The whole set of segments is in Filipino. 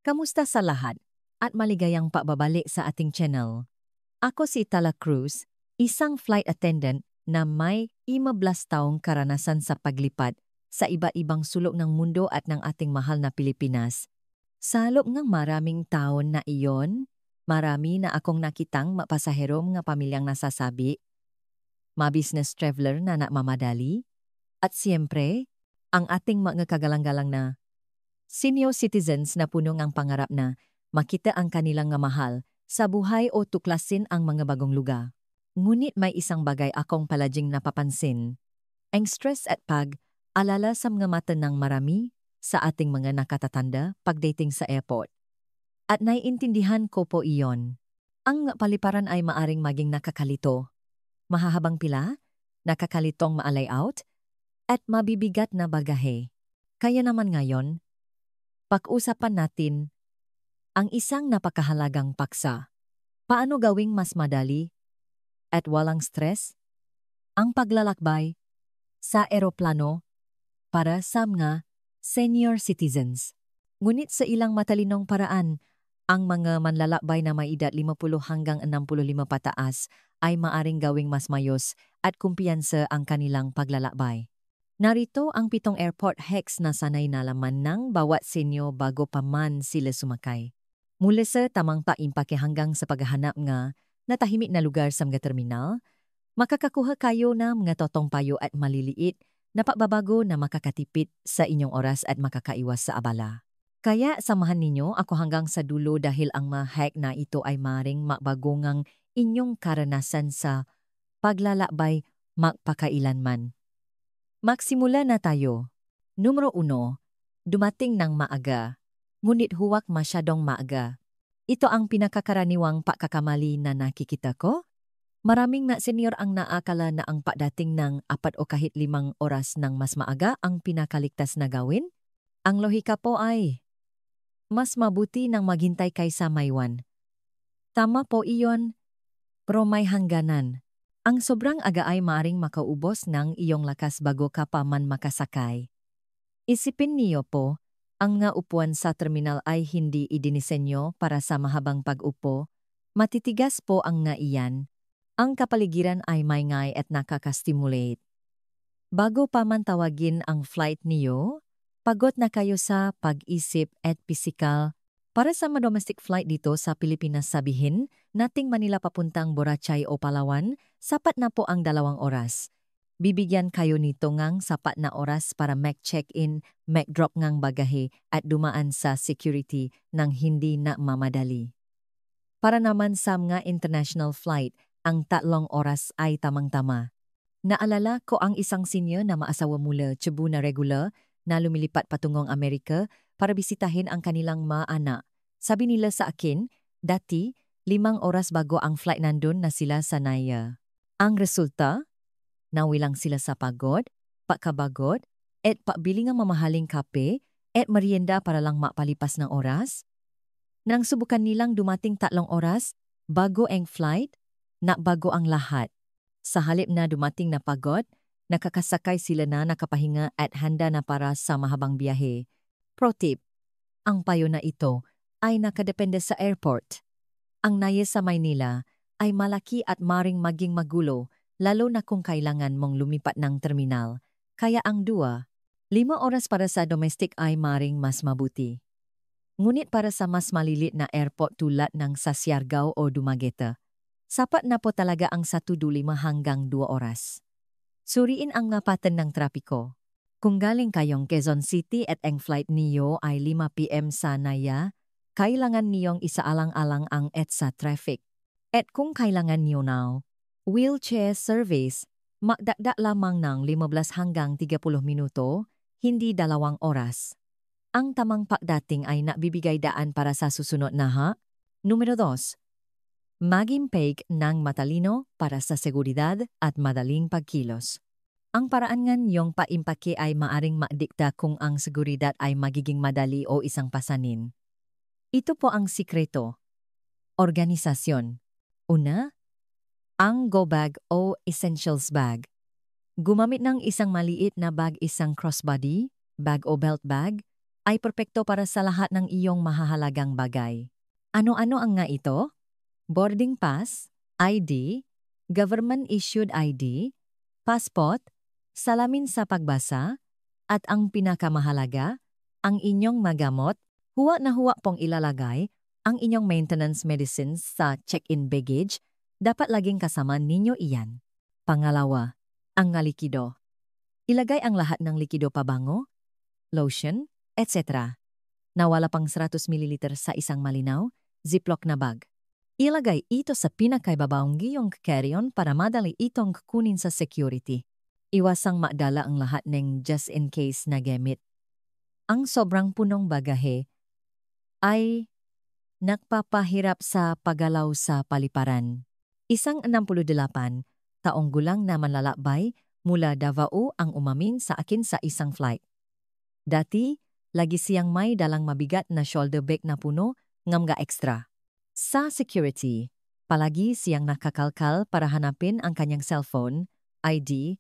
Kamusta sa lahat at maligayang pagbabalik sa ating channel. Ako si Tala Cruz, isang flight attendant na may 15 taong karanasan sa paglipat sa iba-ibang sulok ng mundo at ng ating mahal na Pilipinas. Sa loob ng maraming taon na iyon, marami na akong nakitang mapasahero nga pamilyang nasasabi, ma-business traveler na nagmamadali, at siyempre, ang ating mga kagalang-galang na senior citizens na puno ang pangarap na makita ang kanilang nga mahal sa buhay o tuklasin ang mga bagong lugar. Ngunit may isang bagay akong palaging napapansin. Ang stress at pag-alala sa mga mata ng marami sa ating mga nakatatanda pagdating sa airport. At naiintindihan ko po iyon. Ang paliparan ay maaring maging nakakalito, mahahabang pila, nakakalitong ma-layout, at mabibigat na bagahe. Kaya naman ngayon, pag-usapan natin ang isang napakahalagang paksa. Paano gawing mas madali at walang stress ang paglalakbay sa eroplano para sa mga senior citizens. Ngunit sa ilang matalinong paraan, ang mga manlalakbay na may edad 50 hanggang 65 pataas ay maaring gawing mas mayos at kumpiyansa ang kanilang paglalakbay. Narito ang 7 airport hacks na sanay nalaman ng bawat senyo bago pa man sila sumakay. Mula sa tamang paimpake hanggang sa paghahanap nga natahimik na lugar sa mga terminal, makakakuha kayo ng mga totong payo at maliliit na pagbabago na makakatipid sa inyong oras at makakaiwas sa abala. Kaya samahan ninyo ako hanggang sa dulo dahil ang mga hack na ito ay maring magbago ngang inyong karanasan sa paglalakbay magpakailanman. Magsimula na tayo. Numero 1. Dumating ng maaga. Ngunit huwag masyadong maaga. Ito ang pinakakaraniwang pagkakamali na nakikita ko. Maraming na senior ang naakala na ang pagdating ng 4 o kahit 5 oras ng mas maaga ang pinakaligtas na gawin. Ang lohika po ay, mas mabuti nang maghintay kaysa maywan. Tama po iyon, pero may hangganan. Ang sobrang aga ay maaring makaubos ng iyong lakas bago ka pa man makasakay. Isipin niyo po, ang nga upuan sa terminal ay hindi idinisenyo para sa mahabang pag-upo. Matitigas po ang nga iyan. Ang kapaligiran ay maingay at nakaka-stimulate. Bago pa man tawagin ang flight niyo, pagod na kayo sa pag-isip at pisikal. Para sa mga domestic flight dito sa Pilipinas sabihin, nating Manila papuntang Boracay o Palawan, sapat na po ang 2 oras. Bibigyan kayo nito ngang sapat na oras para mag-check-in, mag-drop ngang bagahe at dumaan sa security nang hindi na mamadali. Para naman sa mga international flight, ang 3 oras ay tamang-tama. Naalala ko ang isang senior na maasawa mula Cebu na regular na lumilipat patungong Amerika para bisitahin ang kanilang mga anak. Sabi nila sa akin, dati, 5 oras bago ang flight nandun na sila sa Naya. Ang resulta, nawilang sila sa pagod, pagkabagot, at pabili ng mamahaling kape at merienda para lang mapalipas ng oras. Nang subukan nilang dumating 3 oras bago ang flight, bago ang lahat. Sa halip na dumating na pagod, nakakasakay sila na nakapahinga at handa na para sa mahabang biyahe. Pro tip, ang payo na ito ay nakadepende sa airport. Ang Naya sa Maynila ay malaki at maring maging magulo, lalo na kung kailangan mong lumipat ng terminal. Kaya ang 5 oras para sa domestic ay maring mas mabuti. Ngunit para sa mas malilit na airport tulad ng sa Siargao o Dumaguete, sapat na po talaga ang 1.5 hanggang 2 oras. Suriin ang napatan ng trapiko. Kung galing kayong Quezon City at ang flight niyo ay 5 p.m. sa Naya, kailangan niyong isaalang-alang ang EDSA traffic. At kung kailangan niyo now, wheelchair service, magdagdag lamang ng 15 hanggang 30 minuto, hindi 2 oras. Ang tamang pagdating ay nabibigay daan para sa susunod na ha. Numero 2. Mag-impake ng matalino para sa seguridad at madaling pagkilos. Ang paraan ngan yung paimpake ay maaring madikta kung ang seguridad ay magiging madali o isang pasanin. Ito po ang sikreto. Organisasyon. Una, ang go bag o essentials bag. Gumamit ng isang maliit na bag, isang crossbody, bag o belt bag, ay perpekto para sa lahat ng iyong mahahalagang bagay. Ano-ano ang nga ito? Boarding pass, ID, government-issued ID, passport, salamin sa pagbasa, at ang pinakamahalaga, ang inyong magamot, huwa na huwa pong ilalagay, ang inyong maintenance medicines sa check-in baggage, dapat laging kasama ninyo iyan. Pangalawa, ang nga likido. Ilagay ang lahat ng likido pabango, lotion, etc. na wala pang 100 ml sa isang malinaw, ziplock na bag. Ilagay ito sa pinakaibabawang giyong carry-on para madali itong kunin sa security. Iwasang madala ang lahat ng just in case na gamit. Ang sobrang punong bagahe ay nagpapahirap sa paggalaw sa paliparan. Isang 68 taong gulang na manlalakbay mula Davao ang umamin sa akin sa isang flight. Dati, lagi siyang may dalang mabigat na shoulder bag na puno ng mga extra. Sa security, palagi siyang nakakalkal para hanapin ang kanyang cellphone, ID,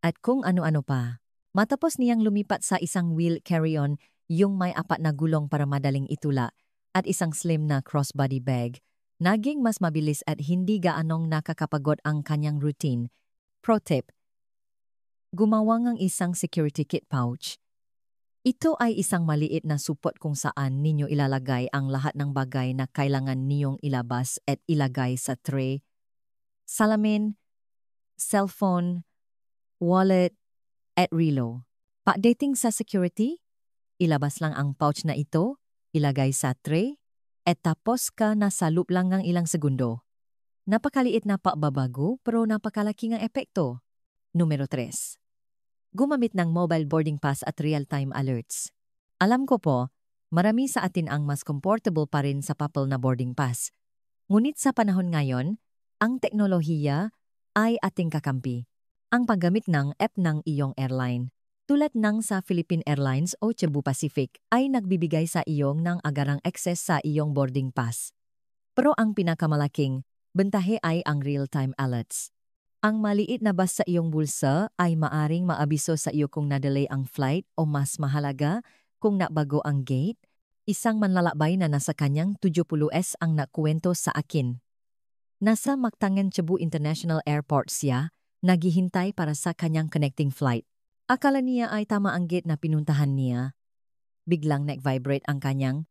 at kung ano-ano pa. Matapos niyang lumipat sa isang wheel carry-on yung may 4 na gulong para madaling itula at isang slim na crossbody bag, naging mas mabilis at hindi gaanong nakakapagod ang kanyang routine. Pro tip, gumawa ng isang security kit pouch. Ito ay isang maliit na supot kung saan ninyo ilalagay ang lahat ng bagay na kailangan niyong ilabas at ilagay sa tray. Salamin, cellphone, wallet, at relo. Pagdating sa security, ilabas lang ang pouch na ito, ilagay sa tray, at tapos ka na sa loop lang ng ilang segundo. Napakaliit na pagbabago pero napakalaki ng epekto. Numero 3. Gumamit ng mobile boarding pass at real-time alerts. Alam ko po, marami sa atin ang mas comfortable pa rin sa papel na boarding pass. Ngunit sa panahon ngayon, ang teknolohiya ay ating kakampi. Ang paggamit ng app ng iyong airline, tulad ng sa Philippine Airlines o Cebu Pacific, ay nagbibigay sa iyong ng agarang access sa iyong boarding pass. Pero ang pinakamalaking bentahe ay ang real-time alerts. Ang maliit na bus sa iyong bulsa ay maaring maabiso sa iyo kung na-delay ang flight o mas mahalaga kung nabago ang gate. Isang manlalakbay na nasa kanyang 70s ang nakuwento sa akin. Nasa Mactangan Cebu International Airport siya, naghihintay para sa kanyang connecting flight. Akala niya ay tama ang gate na pinuntahan niya. Biglang nag-vibrate ang kanyang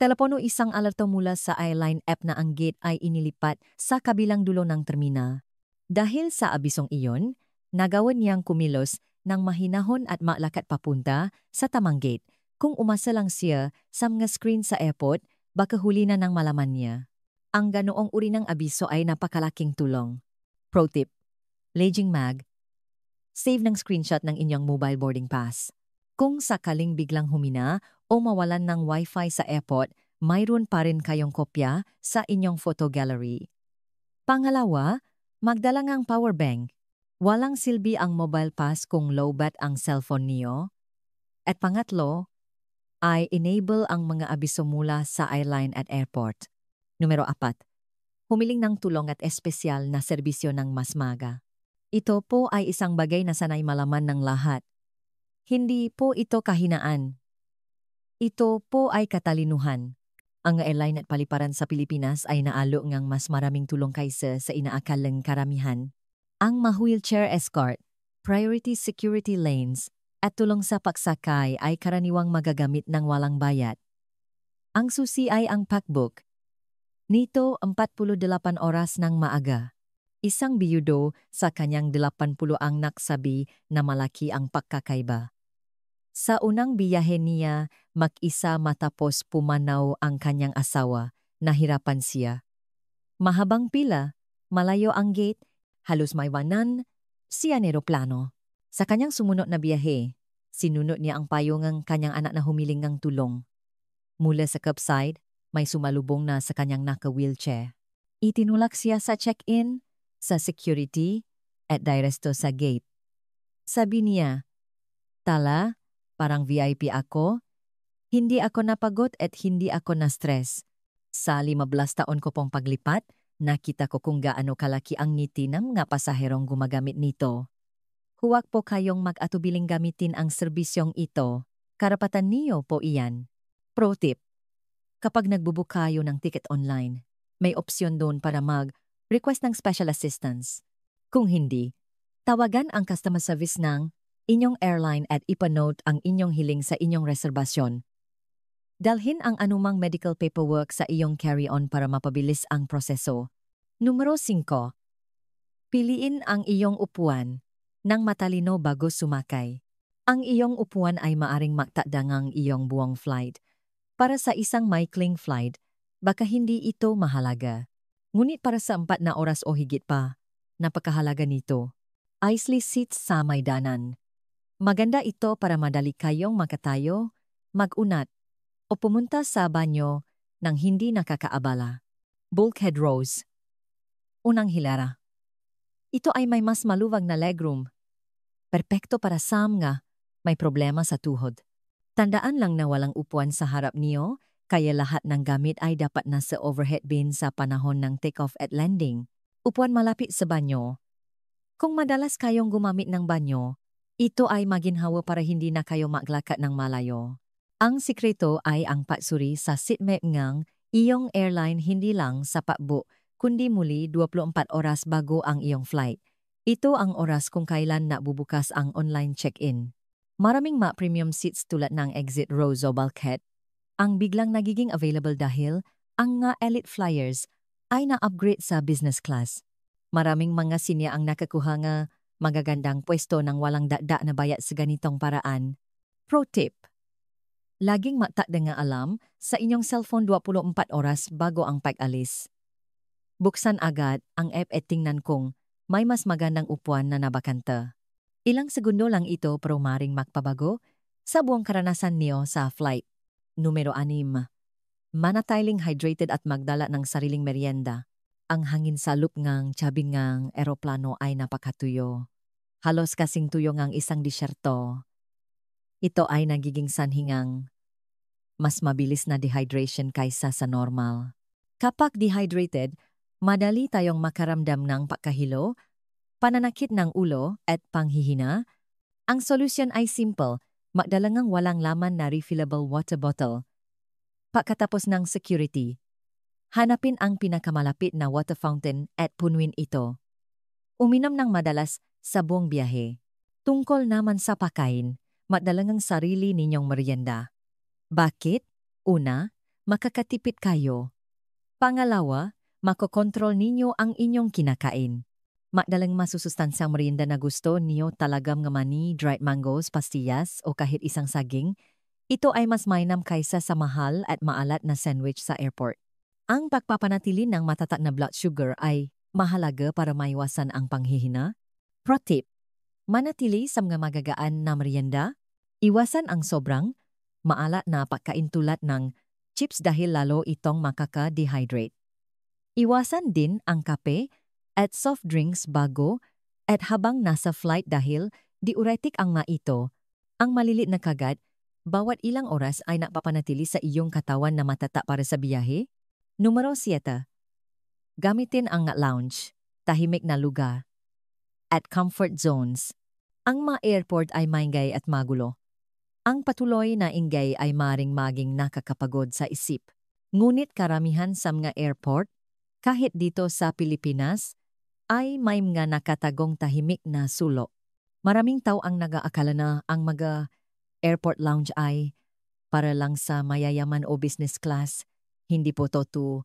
telepono, isang alerto mula sa airline app na ang gate ay inilipat sa kabilang dulo ng terminal. Dahil sa abisong iyon, nagawan niyang kumilos ng mahinahon at maalakat papunta sa tamang gate. Kung umasa lang siya sa mga screen sa airport, baka huli na ng malaman niya. Ang ganoong uri ng abiso ay napakalaking tulong. Pro tip, Laging Mag, save ng screenshot ng inyong mobile boarding pass. Kung sakaling biglang humina o mawalan ng wifi sa airport, mayroon pa rin kayong kopya sa inyong photo gallery. Pangalawa, magdala ng power bank. Walang silbi ang mobile pass kung low-bat ang cellphone niyo. At pangatlo, ay enable ang mga abiso mula sa airline at airport. Numero 4, humiling ng tulong at espesyal na serbisyo ng mas maga. Ito po ay isang bagay na sanay malaman ng lahat. Hindi po ito kahinaan. Ito po ay katalinuhan. Ang airline at paliparan sa Pilipinas ay naalo ngang mas maraming tulong kaysa sa inaakalang karamihan. Ang ma-wheelchair escort, priority security lanes, at tulong sa pagsakay ay karaniwang magagamit ng walang bayad. Ang susi ay ang packbook. Nito 48 oras ng maaga. Isang biyudo sa kanyang 80 ang naksabi na malaki ang pagkakaiba. Sa unang biyahe niya, mag-isa matapos pumanaw ang kanyang asawa, nahirapan siya. Mahabang pila, malayo ang gate, halos may wanan, siya neroplano. Sa kanyang sumunod na biyahe, sinunod niya ang payo ng kanyang anak na humiling ng tulong. Mula sa curbside, may sumalubong na sa kanyang naka-wheelchair. Itinulak siya sa check-in, sa security, at diresto sa gate. Sabi niya, "Tala, parang VIP ako. Hindi ako napagod at hindi ako na-stress. Sa 15 taon ko pong paglipat, nakita ko kung gaano kalaki ang ngiti ng mga pasaherong gumagamit nito. Huwag po kayong mag-atubiling gamitin ang serbisyong ito. Karapatan niyo po iyan. Pro tip, kapag nagbubook kayo ng ticket online, may opsyon doon para mag-request ng special assistance. Kung hindi, tawagan ang customer service ng inyong airline at ipanote ang inyong hiling sa inyong reserbasyon. Dalhin ang anumang medical paperwork sa iyong carry-on para mapabilis ang proseso. Numero 5. Piliin ang iyong upuan ng matalino bago sumakay. Ang iyong upuan ay maaring magtakda ng iyong buong flight. Para sa isang maikling flight, baka hindi ito mahalaga. Ngunit para sa 4 na oras o higit pa, napakahalaga nito. Aisle seats sa maydanan. Maganda ito para madali kayong makatayo, mag-unat, o pumunta sa banyo nang hindi nakakaabala. Bulkhead rows. Unang hilera. Ito ay may mas maluwag na legroom. Perpekto para sa mga may problema sa tuhod. Tandaan lang na walang upuan sa harap niyo, kaya lahat ng gamit ay dapat nasa overhead bin sa panahon ng take-off at landing. Upuan malapit sa banyo. Kung madalas kayong gumamit ng banyo, ito ay maginhawa para hindi na kayo maglakad ng malayo. Ang sikreto ay ang pagsuri sa seatmate ngang iyong airline hindi lang sa pakbo, kundi muli 24 oras bago ang iyong flight. Ito ang oras kung kailan nabubukas ang online check-in. Maraming premium seats tulad ng exit rows o bulkhead ang biglang nagiging available dahil ang nga elite flyers ay na-upgrade sa business class. Maraming mga sinya ang nakakuha nga magagandang pwesto ng walang dagda na bayad sa ganitong paraan. Pro tip, laging matakda nga alam sa inyong cellphone 24 oras bago ang pag-alis. Buksan agad ang app at tingnan kung may mas magandang upuan na nabakanta. Ilang segundo lang ito pero maring magpabago sa buong karanasan niyo sa flight. Numero 6. Manatiling hydrated at magdala ng sariling merienda. Ang hangin sa loop ngang tsabi ngang eroplano ay napakatuyo. Halos kasing tuyo ngang isang disyerto. Ito ay nagiging sanhingang mas mabilis na dehydration kaysa sa normal. Kapag dehydrated, madali tayong makaramdam ng pagkahilo, pananakit ng ulo at panghihina. Ang solusyon ay simple, magdalangang walang laman na refillable water bottle. Pagkatapos ng security, hanapin ang pinakamalapit na water fountain at punuin ito. Uminom ng madalas sa buong biyahe. Tungkol naman sa pagkain, magdalangang sarili ninyong merienda. Bakit? Una, makakatipid kayo. Pangalawa, makokontrol ninyo ang inyong kinakain. Magdalang masusustansyang merienda na gusto niyo talagam nga mani, dried mangoes, pastillas o kahit isang saging, ito ay mas mainam kaysa sa mahal at maalat na sandwich sa airport. Ang pagpapanatili ng matatak na blood sugar ay mahalaga para maiwasan ang panghihina. Pro tip, manatili sa mga magagaan na merienda. Iwasan ang sobrang maalat na pagkain tulad ng chips dahil lalo itong makaka-dehydrate. Iwasan din ang kape at soft drinks bago at habang nasa flight dahil diuretic ang mga ito. Ang malilit na kagat, bawat ilang oras ay napapanatili sa iyong katawan na matata para sa biyahe. Numero 7. Gamitin ang lounge, tahimik na lugar, at comfort zones. Ang mga airport ay maingay at magulo. Ang patuloy na ingay ay maring maging nakakapagod sa isip. Ngunit karamihan sa mga airport, kahit dito sa Pilipinas, ay may mga nakatagong tahimik na sulok. Maraming tao ang nag-aakala na ang mga airport lounge ay para lang sa mayayaman o business class. Hindi po totoo.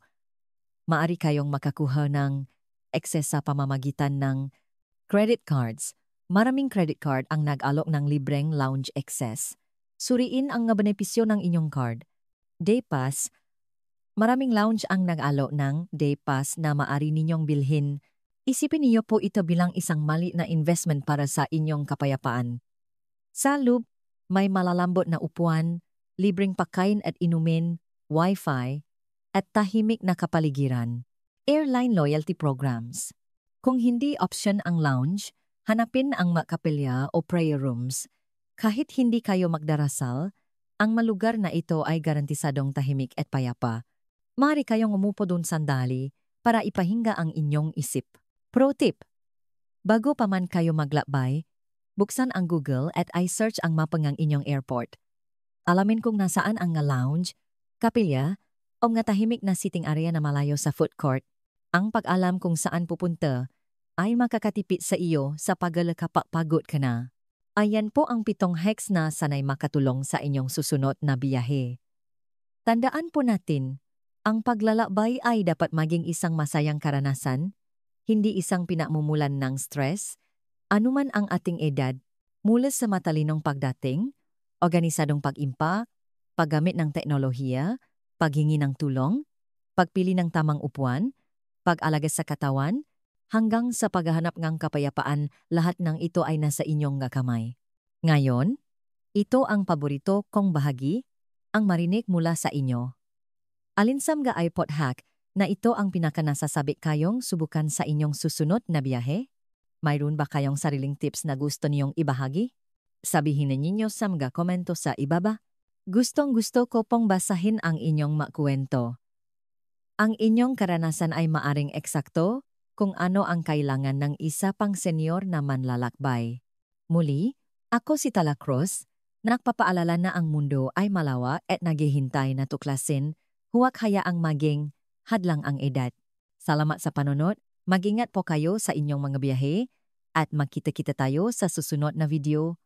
Maari kayong makakuha ng excess sa pamamagitan ng credit cards. Maraming credit card ang nag-alok ng libreng lounge access. Suriin ang benepisyo ng inyong card. Day Pass. Maraming lounge ang nag-alok ng Day Pass na maari ninyong bilhin. Isipin niyo po ito bilang isang mali na investment para sa inyong kapayapaan. Sa loob, may malalambot na upuan, libreng pagkain at inumin, Wi-Fi, at tahimik na kapaligiran. Airline loyalty programs. Kung hindi option ang lounge, hanapin ang makapilya o prayer rooms. Kahit hindi kayo magdarasal, ang malugar na ito ay garantisadong tahimik at payapa. Maaari kayong umupo dun sandali para ipahinga ang inyong isip. Pro tip, bago pa man kayo maglakbay, buksan ang Google at i-search ang mapa ng inyong airport. Alamin kung nasaan ang nga lounge, kapilya, o nga tahimik na sitting area na malayo sa food court. Ang pag-alam kung saan pupunta ay makakatipid sa iyo sa pagpagod ka na. Ayan po ang 7 hacks na sanay makatulong sa inyong susunod na biyahe. Tandaan po natin, ang paglalakbay ay dapat maging isang masayang karanasan, hindi isang pinamumulan ng stress, anuman ang ating edad, mula sa matalinong pagdating, organisadong pag-impak, paggamit ng teknolohiya, paghingi ng tulong, pagpili ng tamang upuan, pag-alaga sa katawan, hanggang sa paghahanap ng kapayapaan, lahat ng ito ay nasa inyong kamay. Ngayon, ito ang paborito kong bahagi, ang marinig mula sa inyo. Alinsam ga iPod hack na ito ang pinakanasasabi kayong subukan sa inyong susunod na biyahe? Mayroon ba kayong sariling tips na gusto niyong ibahagi? Sabihin ninyo sa mga komento sa ibaba. Gustong-gusto ko pong basahin ang inyong makwento. Ang inyong karanasan ay maaring eksakto kung ano ang kailangan ng isa pang senyor na manlalakbay. Muli, ako si Tala Cruz, nagpapaalala na ang mundo ay malawak at naghihintay na tuklasin, huwag hayaang maging hadlang ang edad. Salamat sa panonood, mag-ingat po kayo sa inyong mga biyahe, at magkita-kita tayo sa susunod na video.